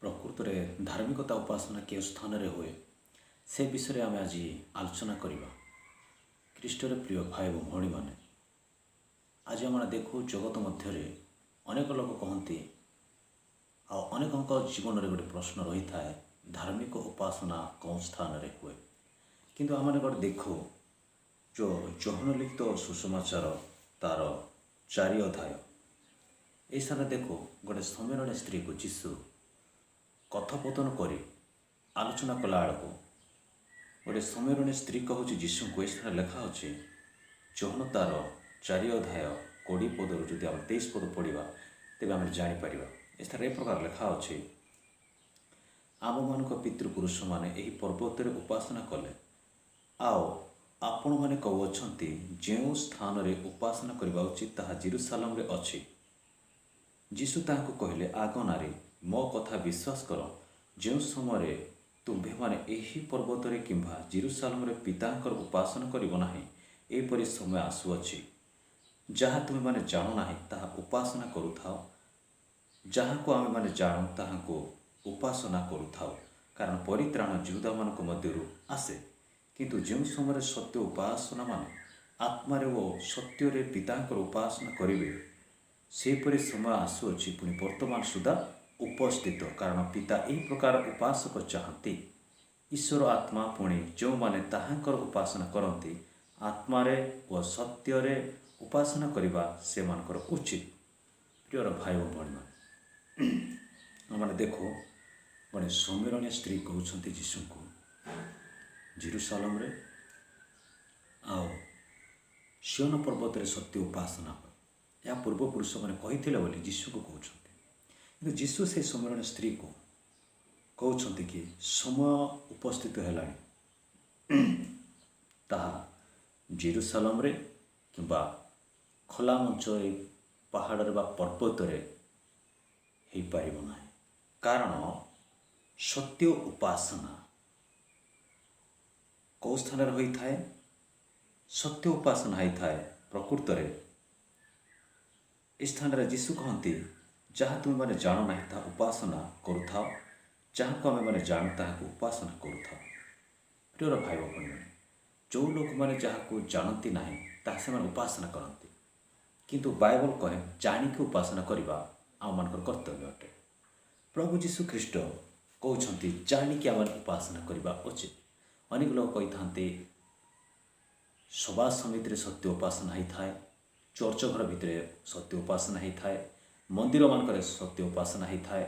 ପ୍ରକୃତରେ ଧାର୍ମିକତା ଉପାସନା କେଉଁ ସ୍ଥାନରେ ହୁଏ ସେ ବିଷୟରେ ଆମେ ଆଜି ଆଲୋଚନା କରିବା। ଖ୍ରୀଷ୍ଟରେ ପ୍ରିୟ ଭାଇ ଏବଂ ଭଉଣୀମାନେ, ଆଜି ଆମେ ଦେଖୁ ଜଗତ ମଧ୍ୟରେ ଅନେକ ଲୋକ କହନ୍ତି ଆଉ ଅନେକଙ୍କ ଜୀବନରେ ଗୋଟେ ପ୍ରଶ୍ନ ରହିଥାଏ, ଧାର୍ମିକ ଉପାସନା କେଉଁ ସ୍ଥାନରେ ହୁଏ। କିନ୍ତୁ ଆମେ ଗୋଟେ ଦେଖୁ ଯୋହନ ଲିଖିତ ସୁସମାଚାର ତାର 4 ଅଧ୍ୟାୟ, এই ସ୍ଥାନରେ ଦେଖୁ ଗୋଟେ ସମ୍ମିଳନୀ ସ୍ତ୍ରୀକୁ ଯୀଶୁ କଥୋପକଥନ କରି ଆଲୋଚନା କଲା ବେଳକୁ ଗୋଟେ ସମ୍ମିଳନୀ ସ୍ତ୍ରୀ କହୁଛି ଯୀଶୁଙ୍କୁ। ଏ ସ୍ଥାନରେ ଲେଖା ଅଛି ଯୋହନ ତାର 4 ଅଧ୍ୟାୟ 20 ପଦରୁ ଯଦି ଆମେ 23 ପଦ ପଢ଼ିବା ତେବେ ଆମେ ଜାଣିପାରିବା। ଏ ସ୍ଥାନରେ ଏ ପ୍ରକାର ଲେଖା ଅଛି, ଆମମାନଙ୍କ ପିତୃପୁରୁଷମାନେ ଏହି ପର୍ବତରେ ଉପାସନା କଲେ, ଆଉ ଆପଣମାନେ କହୁଅଛନ୍ତି ଯେଉଁ ସ୍ଥାନରେ ଉପାସନା କରିବା ଉଚିତ ତାହା ଜେରୁସାଲେମରେ ଅଛି। ଯୀଶୁ ତାହାଙ୍କୁ କହିଲେ, ଆଗ ନାରୀ, ମୋ କଥା ବିଶ୍ୱାସ କର, ଯେଉଁ ସମୟରେ ତୁମ୍ଭେମାନେ ଏହି ପର୍ବତରେ କିମ୍ବା ଜେରୁସାଲେମରେ ପିତାଙ୍କର ଉପାସନା କରିବ ନାହିଁ, ଏପରି ସମୟ ଆସୁଅଛି, ଯାହା ତୁମେମାନେ ଜାଣ ନାହିଁ ତାହା ଉପାସନା କରୁଥାଅ, ଯାହାକୁ ଆମେମାନେ ଜାଣୁ ତାହାକୁ ଉପାସନା କରୁଥାଉ, କାରଣ ପରିତ୍ରାଣ ଯହୂଦାମାନଙ୍କ ମଧ୍ୟରୁ ଆସେ। କିନ୍ତୁ ଯେଉଁ ସମୟରେ ସତ୍ୟ ଉପାସନାମାନେ ଆତ୍ମାରେ ଓ ସତ୍ୟରେ ପିତାଙ୍କର ଉପାସନା କରିବେ, ସେହିପରି ସମୟ ଆସୁଅଛି, ପୁଣି ବର୍ତ୍ତମାନ ସୁଦ୍ଧା ଉପସ୍ଥିତ, କାରଣ ପିତା ଏହି ପ୍ରକାର ଉପାସକ ଚାହାନ୍ତି। ଈଶ୍ୱର ଆତ୍ମା, ପୁଣି ଯେଉଁମାନେ ତାହାଙ୍କର ଉପାସନା କରନ୍ତି ଆତ୍ମାରେ ଓ ସତ୍ୟରେ ଉପାସନା କରିବା ସେମାନଙ୍କର ଉଚିତ। ପ୍ରିୟର ଭାଇ ଓ ଭଉଣୀମାନେ, ଆମେ ଦେଖୁ ଗୋଟେ ସମ୍ମିଳନୀ ସ୍ତ୍ରୀ କହୁଛନ୍ତି ଯୀଶୁଙ୍କୁ ଜେରୁସାଲେମରେ ଆଉ ସିୟୋନ ପର୍ବତରେ ସତ୍ୟ ଉପାସନା ହୁଏ। ଏହା ପୂର୍ବପୁରୁଷମାନେ କହିଥିଲେ ବୋଲି ଯୀଶୁକୁ କହୁଛନ୍ତି। କିନ୍ତୁ ଯୀଶୁ ସେ ସମ୍ମିଳନୀ ସ୍ତ୍ରୀକୁ କହୁଛନ୍ତି କି ସମୟ ଉପସ୍ଥିତ ହେଲାଣି, ତାହା ଜେରୁସାଲେମରେ କିମ୍ବା ଖୋଲା ମଞ୍ଚରେ ପାହାଡ଼ରେ ବା ପର୍ବତରେ ହେଇପାରିବ ନାହିଁ। କାରଣ ସତ୍ୟ ଉପାସନା କେଉଁ ସ୍ଥାନରେ ହୋଇଥାଏ? ସତ୍ୟ ଉପାସନା ହୋଇଥାଏ ପ୍ରକୃତରେ ଏ ସ୍ଥାନରେ ଯୀଶୁ କହନ୍ତି, ଯାହା ତୁମେମାନେ ଜାଣ ନାହିଁ ତାହା ଉପାସନା କରୁଥାଅ, ଯାହାକୁ ଆମେମାନେ ଜାଣୁ ତାହାକୁ ଉପାସନା କରୁଥାଉ। ପ୍ରିୟର ଭାଇ ଓ ଭଉଣୀମାନେ, ଯେଉଁ ଲୋକମାନେ ଯାହାକୁ ଜାଣନ୍ତି ନାହିଁ ତାହା ସେମାନେ ଉପାସନା କରନ୍ତି। କିନ୍ତୁ ବାଇବଲ କହେ ଜାଣିକି ଉପାସନା କରିବା ଆମମାନଙ୍କର କର୍ତ୍ତବ୍ୟ ଅଟେ। ପ୍ରଭୁ ଯୀଶୁ ଖ୍ରୀଷ୍ଟ କହୁଛନ୍ତି ଜାଣିକି ଆମେ ଉପାସନା କରିବା ଉଚିତ। ଅନେକ ଲୋକ କହିଥାନ୍ତି ସଭା ସମିତିରେ ସତ୍ୟ ଉପାସନା ହୋଇଥାଏ, ଚର୍ଚ୍ଚ ଘର ଭିତରେ ସତ୍ୟ ଉପାସନା ହୋଇଥାଏ, ମନ୍ଦିରମାନଙ୍କରେ ସତ୍ୟ ଉପାସନା ହୋଇଥାଏ,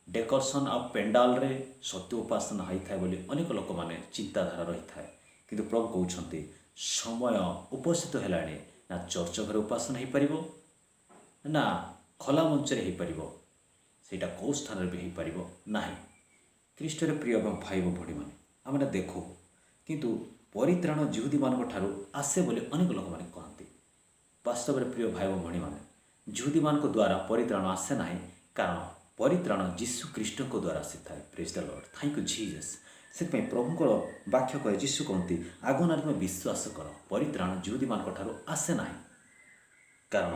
ଡେକୋରେସନ୍ ଆଉ ପେଣ୍ଡାଲରେ ସତ୍ୟ ଉପାସନା ହୋଇଥାଏ ବୋଲି ଅନେକ ଲୋକମାନେ ଚିନ୍ତାଧାରା ରହିଥାଏ। କିନ୍ତୁ ପ୍ରଭୁ କହୁଛନ୍ତି ସମୟ ଉପସ୍ଥିତ ହେଲାଣି, ନା ଚର୍ଚ୍ଚ ଘରେ ଉପାସନା ହୋଇପାରିବ, ନା ଖୋଲା ମଞ୍ଚରେ ହୋଇପାରିବ, ସେଇଟା କେଉଁ ସ୍ଥାନରେ ବି ହୋଇପାରିବ ନାହିଁ। ଖ୍ରୀଷ୍ଟରେ ପ୍ରିୟ ଏବଂ ଭାଇ ଓ ଭଉଣୀମାନେ, ଆମେ ଦେଖୁ କିନ୍ତୁ ପରିତ୍ରାଣ ଯହୂଦୀମାନଙ୍କ ଠାରୁ ଆସେ ବୋଲି ଅନେକ ଲୋକମାନେ କହନ୍ତି। ବାସ୍ତବରେ ପ୍ରିୟ ଭାଇ ଓ ଭଉଣୀମାନେ, ଯହୂଦୀମାନଙ୍କ ଦ୍ୱାରା ପରିତ୍ରାଣ ଆସେ ନାହିଁ, କାରଣ ପରିତ୍ରାଣ ଯୀଶୁ ଖ୍ରୀଷ୍ଟଙ୍କ ଦ୍ୱାରା ଆସିଥାଏ। ପ୍ରେଜ୍ ଦ ଲର୍ଡ, ଥ୍ୟାଙ୍କ ୟୁ ଜିସସ୍। ସେଥିପାଇଁ ପ୍ରଭୁଙ୍କର ବାକ୍ୟ କହେ, ଯୀଶୁ କହନ୍ତି ଆଗ ନାରୀ ତୁମେ ବିଶ୍ୱାସ କର, ପରିତ୍ରାଣ ଯହୂଦୀମାନଙ୍କ ଠାରୁ ଆସେ ନାହିଁ, କାରଣ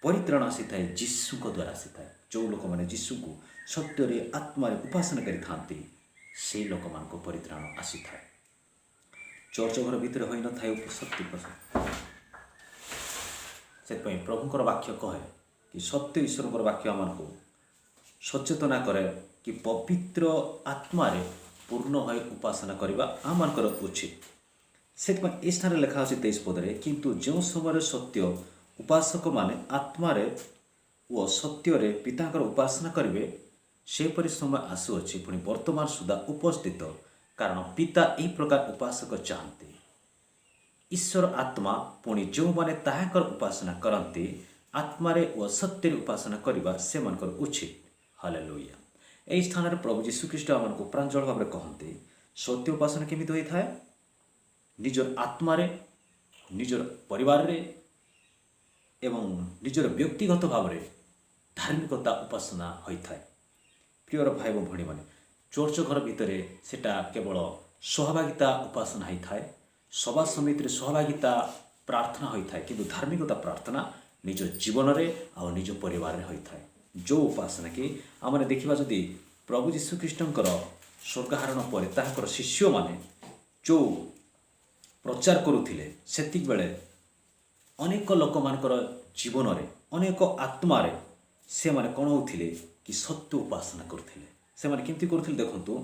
ପରିତ୍ରାଣ ଆସିଥାଏ ଯୀଶୁଙ୍କ ଦ୍ୱାରା ଆସିଥାଏ। ଯେଉଁ ଲୋକମାନେ ଯୀଶୁଙ୍କୁ ସତ୍ୟରେ ଆତ୍ମାରେ ଉପାସନା କରିଥାନ୍ତି ସେହି ଲୋକମାନଙ୍କ ପରିତ୍ରାଣ ଆସିଥାଏ। ଚର୍ଚ୍ଚ ଘର ଭିତରେ ହୋଇନଥାଏ ସତ୍ୟ ଉପାସନା। ସେଥିପାଇଁ ପ୍ରଭୁଙ୍କର ବାକ୍ୟ କହେ କି ସତ୍ୟ ଈଶ୍ୱରଙ୍କର ବାକ୍ୟ ଆମମାନଙ୍କୁ ସଚେତନା କରେ କି ପବିତ୍ର ଆତ୍ମାରେ ପୂର୍ଣ୍ଣ ହୋଇ ଉପାସନା କରିବା ଆମମାନଙ୍କର ଉଚିତ। ସେଥିପାଇଁ ଏ ସ୍ଥାନରେ ଲେଖା ଅଛି 23 ପଦରେ, କିନ୍ତୁ ଯେଉଁ ସମୟରେ ସତ୍ୟ ଉପାସକମାନେ ଆତ୍ମାରେ ଓ ସତ୍ୟରେ ପିତାଙ୍କର ଉପାସନା କରିବେ, ସେପରି ସମୟ ଆସୁଅଛି, ପୁଣି ବର୍ତ୍ତମାନ ସୁଦ୍ଧା ଉପସ୍ଥିତ, କାରଣ ପିତା ଏହି ପ୍ରକାର ଉପାସକ ଚାହାନ୍ତି। ଈଶ୍ୱର ଆତ୍ମା, ପୁଣି ଯେଉଁମାନେ ତାହାଙ୍କର ଉପାସନା କରନ୍ତି ଆତ୍ମାରେ ଓ ସତ୍ୟରେ ଉପାସନା କରିବା ସେମାନଙ୍କର ଉଚିତ। ହାଲେଲୁୟା। ଏହି ସ୍ଥାନରେ ପ୍ରଭୁ ଯୀଶୁ ଖ୍ରୀଷ୍ଟ ଆମମାନଙ୍କୁ ପ୍ରାଞ୍ଜଳ ଭାବରେ କହନ୍ତି ସତ୍ୟ ଉପାସନା କେମିତି ହୋଇଥାଏ? ନିଜର ଆତ୍ମାରେ, ନିଜର ପରିବାରରେ ଏବଂ ନିଜର ବ୍ୟକ୍ତିଗତ ଭାବରେ ଧାର୍ମିକତା ଉପାସନା ହୋଇଥାଏ। ପ୍ରିୟର ଭାଇ ଓ ଭଉଣୀମାନେ, ଚର୍ଚ୍ଚ ଘର ଭିତରେ ସେଟା କେବଳ ସହଭାଗିତା ଉପାସନା ହୋଇଥାଏ, ସଭା ସମିତିରେ ସହଭାଗିତା ପ୍ରାର୍ଥନା ହୋଇଥାଏ, କିନ୍ତୁ ଧାର୍ମିକତା ପ୍ରାର୍ଥନା ନିଜ ଜୀବନରେ ଆଉ ନିଜ ପରିବାରରେ ହୋଇଥାଏ। ଯେଉଁ ଉପାସନା କି ଆମେ ଦେଖିବା, ଯଦି प्रभु यीशुख्रीष्टर स्वर्गारोहण पर तांकर शिष्य माने जो प्रचार करुथिले सेतिक बेले अनेक लोक मानकर जीवन रे अनेक आत्मारे से माने कौन होथिले कि सत्य उपासना करथिले। से माने केमती करथिले देखंतु,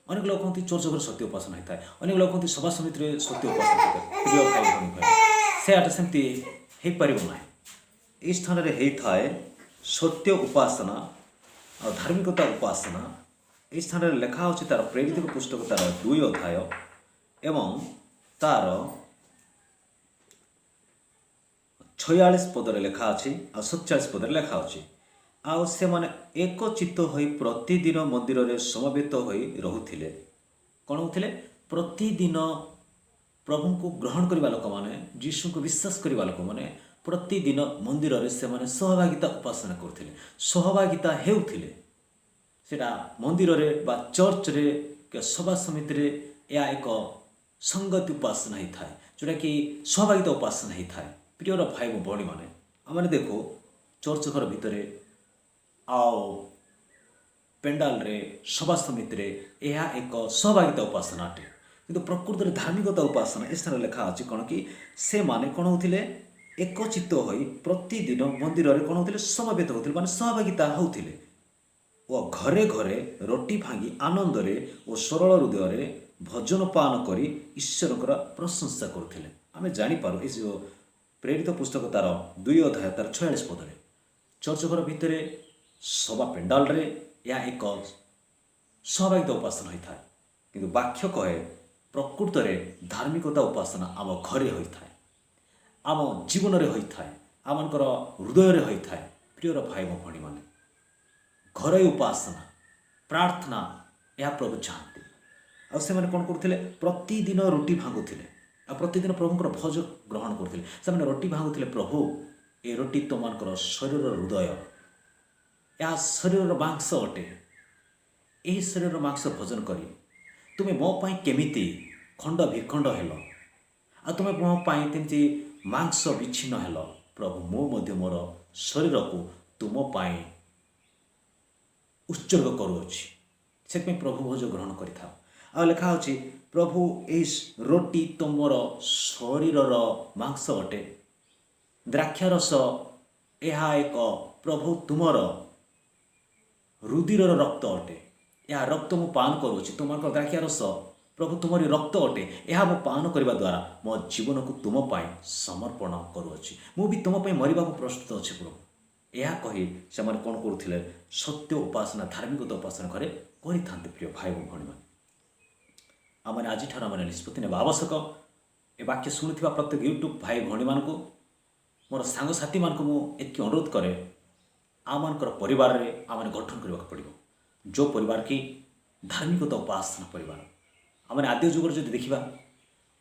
अनेक लोक कहते चर्च घर सत्य उपासना होता है, अनेक लोक कहते सभा समिति रे सत्य उपासना होता है। प्रिय भाई भौणी से आटा सेमती हे परिबो ना। ए स्थान रे हे थाए सत्य उपासना और धार्मिकता उपासना। ए स्थान रे लिखा होछि तार प्रेरित पुस्तक तार 2 अध्याय एवं तार 46 पदरे लिखा अछि आ 47 पदरे लिखा अछि। आउ से माने एकचित्त होई प्रतिदिन मंदिर रे समवेत होई रहुथिले। कौन होथिले? प्रतिदिन प्रभु को ग्रहण करबा लोक माने, यीशु को विश्वास करबा लोक माने प्रतिदिन मंदिर रे से माने सहभागिता उपासना करथिले, सहभागिता हेउथिले। सेटा मंदिर रे बा चर्च रे के सभा समिति रे या एक संगति उपासना ही थाए, जोटा कि सहभागिता उपासना ही थाए। प्रियर भाई भौणी माने आम देखो चर्च घर भितर आओ पेंडाल रे सभा समिति रे यह एक सहभागिता उपासना अटे, किंतु प्रकृत रे धार्मिकता उपासना इस तरह लिखा अछि कौन कि से माने कौन होथिले एकचित्त होई प्रतिदिन मंदिर रे कौन होथिले समवेत होथिले, माने सहभागिता होथिले ओ घरे घरे रोटी भांगी आनंद रे ओ सरल हृदय रे भजन पान करी ईश्वर प्रशंसा करथिले। आमे जानि पारो ए जो प्रेरित पुस्तक तार 2 अध्याय तार 46 पदरे चर्च घर भितर सभा पेंडाल रे या एक सहभागिता उपासना होता है, किंतु वाक्य कहे प्रकृत रे धार्मिकता उपासना आम घरे होता है, आम जीवन रे होता है, आमकर हृदय रे होता है। प्रियर भाई भौणी माने घरे उपासना प्रार्थना या प्रभु चाहते आ से माने कोन करथिले प्रतिदिन रोटी भांगुथिले आ प्रतिदिन प्रभुଙ୍କର भोज ग्रहण करथिले। से माने रोटी भांगुथिले, प्रभु ए रोटी तुमनकर शरीर हृदय या शरीर मांस अटे, यही शरीर मांस भोजन करी तुमे मो पाई केमिति खंड विखंड हेल आ तुमे मो पाई तेमती मांस विच्छिन्न हेल, प्रभु मो मध्य मोर शरीर को तुम पाई उत्सर्ग करुअछि, से प्रभु भोज ग्रहण करिथा। आ लिखा होछि प्रभु इस रोटी तुमर शरीर मांस अटे, द्राक्षारस यह एक प्रभु तुमर रुधिर रक्त अटे, यह रक्त मु पान करुछि, तुमर द्राक्षारस प्रभु तुमरी रक्त अटे, यह मु पान करबा द्वारा मो जीवन को तुम पाई समर्पण करुछि, मु भी तुम पाई मरिबा को प्रस्तुत अछि प्रभु। यह कही से कौन करुथिले सत्य उपासना धार्मिकता उपासना करे करिथान्ते। प्रिय भाई भौणी माने आमने आज ठार आमने निष्पत्ति नेबा आवश्यक। ए वाक्य शुणुथिबा प्रत्येक यूट्यूब भाई भौणी मानकु मोर सांग साथी मानकु मु एतकी अनुरोध करे आमनकर परिवार रे आमने गठन करबा पड़िबो, जो परिवार की धार्मिकता उपासना परिवार। आमने आद्य जुगर जदि देखिबा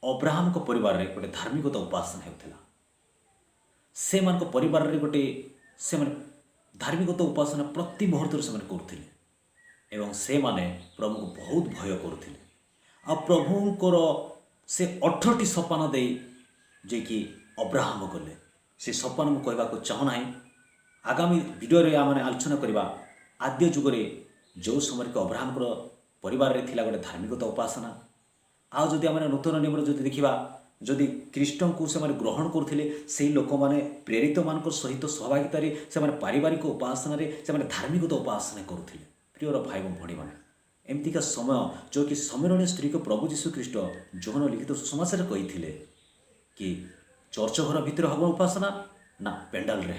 अब्राहम को परिवार रे गोटे धार्मिकता उपासना हेउथिला, से मानक परिवार रे गोटे से माने धार्मिकता उपासना प्रति मुहूर्त से करुथिले एवं से माने प्रभु को बहुत भय करुथिले। आ प्रभुंकर से 18टी सपन दे जे कि अब्राहम गले, से सपन मु कहबा को चाहू नाही। आगामी वीडियो रे आमने आलोचना करबा आद्य जुगरे जो समय के अब्राहम परिवार रे थिला गोटे धार्मिकता उपासना। आ जदि आमने नूतन नियम रे जदि देखिबा जदि ख्रीष्टन को से ग्रहण करथिले से लोक माने प्रेरित मान सहित सहभागिता से पारिवारिक उपासना से धार्मिकता उपासना करुथिले। प्रियर भाई भौणी माने एमतीका समय जो कि सम्मेलनीय स्त्री को प्रभु यीशु ख्रीष्ट जोहन लिखित सुसमाचार कही कि चर्च घर भितर हम उपासना ना पेंडाल रे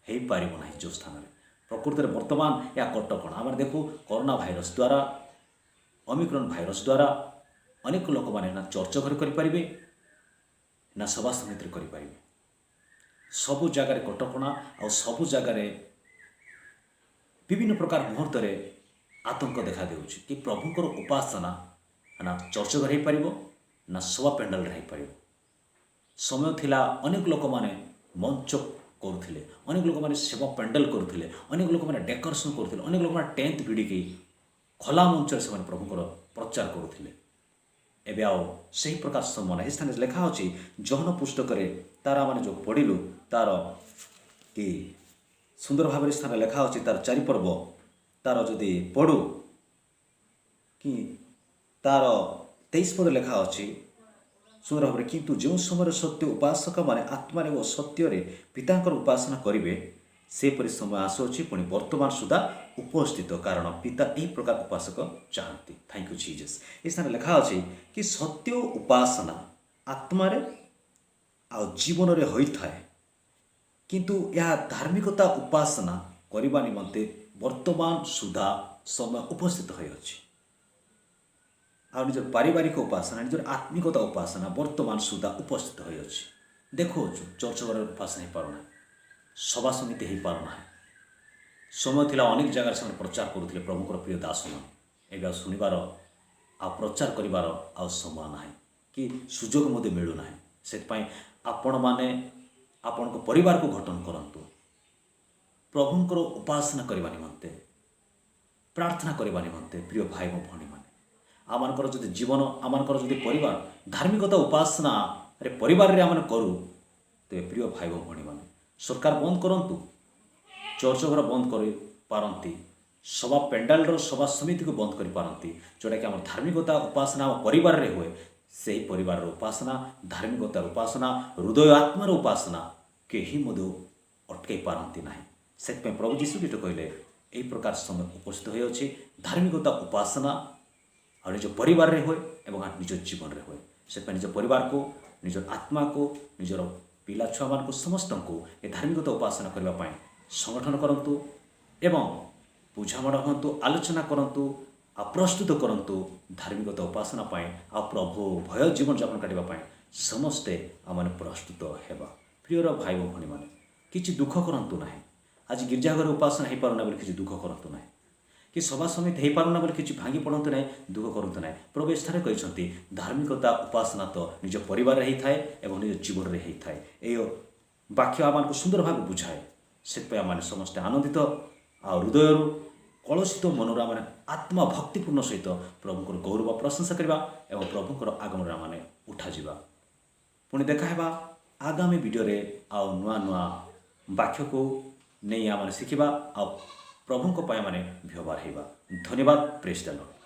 हे पारिबो नाही। जो स्थान में प्रकृति में वर्तमान या कटकणा आम देखू कोरोना भाइरस द्वारा ओमिक्रॉन भाइरस द्वारा अनेक लोक माने ना चर्च घर करें ना सभा समिति करें, सबु जगार कटकणा आ सबु जगार विभिन्न प्रकार मुहूर्त आतंक देखा देउछि कि प्रभुकर उपासना ना चर्च घर हो पारिबो ना सभा पेंडाल रे हो पारिबो। समय थिला अनेक लोक माने मंच करुथिले, अनेक लोक माने सेवा पेंडाल करुथिले, अनेक लोक माने डेकोरेशन करुथिले, अनेक लोक माने टेंट भिडिकी खोला मंच से प्रभुकर प्रचार करुथिले। एबे आओ सही प्रकार समय इस स्थान लिखा होछि जोहन पुस्तक तार माने जो पढ़िलु तार कि सुंदर भाव स्थान लिखा होछि तार 4 पर्व तार जदि पढ़ु कि तार 23 पद लेखा अच्छी सुंदर भाव किंतु जो समय सत्य उपासक मैंने आत्मा और सत्य पितांकर उपासना करेंगे सेपरी समय आसुच्छी पुणी वर्तमान सुधा उपस्थित कारण पिता यही प्रकार उपासक चाहती। Thank you Jesus. इस स्थान लिखा अच्छी कि सत्य उपासना आत्मा आ जीवन रे होता है किंतु यह धार्मिकता उपासना करने निमंते वर्तमान सुधा समय उपस्थित हो आ निजर पारिवारिक उपासना निजर आत्मिकता उपासना वर्तमान सुधा उपस्थित हो देखो चर्च घर उपासना हो पारना सभा समिति हो पारना समय थिला अनेक जगह से प्रचार करुले प्रभुकर प्रिय दास एवं शुणवार आ प्रचार करिवार आ समय ना कि सुजोग मते मिलूना से आपण मैंने आपण परिवार को गठन करंतु प्रभुंकर उपासना करने निमंते प्रार्थना करने निमंते प्रिय भाई मो भणी मैंने आमर जो जीवन आमर जो परिवार धार्मिकता उपासना रे परिवार रे आम करूँ तेरे प्रिय भाई भणी मैंने सरकार बंद करंतु चर्च घर बंद कर पारती सभा पेंडाल सभा समिति को बंद कर पारती जोटा कि आम धार्मिकता उपासना आम परिवार रे हुए से ही परिवार उपासना धार्मिकतार उपासना हृदय आत्मार उपासना कहीं अटकई पारती ना से प्रभु जीशु ख्रीष्ट कहले यही प्रकार समय उपस्थित हो धार्मिकता उपासना और निज परिवार रे हुए एवं निज जीवन रे हुए से निज परिवार को निज आत्मा को निजर पिला छुआ मान समस्त को ये धार्मिकता उपासना करने संगठन करंतु एवं बुझामणा हूँ आलोचना करंतु आ प्रस्तुत करंतु धार्मिकता उपासना आ प्रभु भय जीवन यापन करने समस्ते आम प्रस्तुत हेबा। प्रियर भाई भणी मैंने किसी दुख करंतु ना आज गिरजाघर उपासना हो पारना बोली किसी दुख करंतु ना कि सभा समिति हो पारना बोली किसी भांगी पड़तु ना दुख करंतु ना प्रभु स्थान कहते धार्मिकता उपासना तो निज परिवार होता है एवं निज जीवन में होता है ये वाक्य आम सुंदर भाव बुझाए से आम समस्ते आनंदित आ हृदय कलुषित मनोर आम आत्मा भक्तिपूर्ण सहित प्रभुंर गौरव प्रशंसा करवा एवं प्रभुंर आगमन आम उठा जा पुणी देखा आगामी वीडियो रे आ नुआ नुआ वाक्य को नहीं आम शिखा आ प्रभुंक व्यवहार होगा। धन्यवाद। Praise the Lord.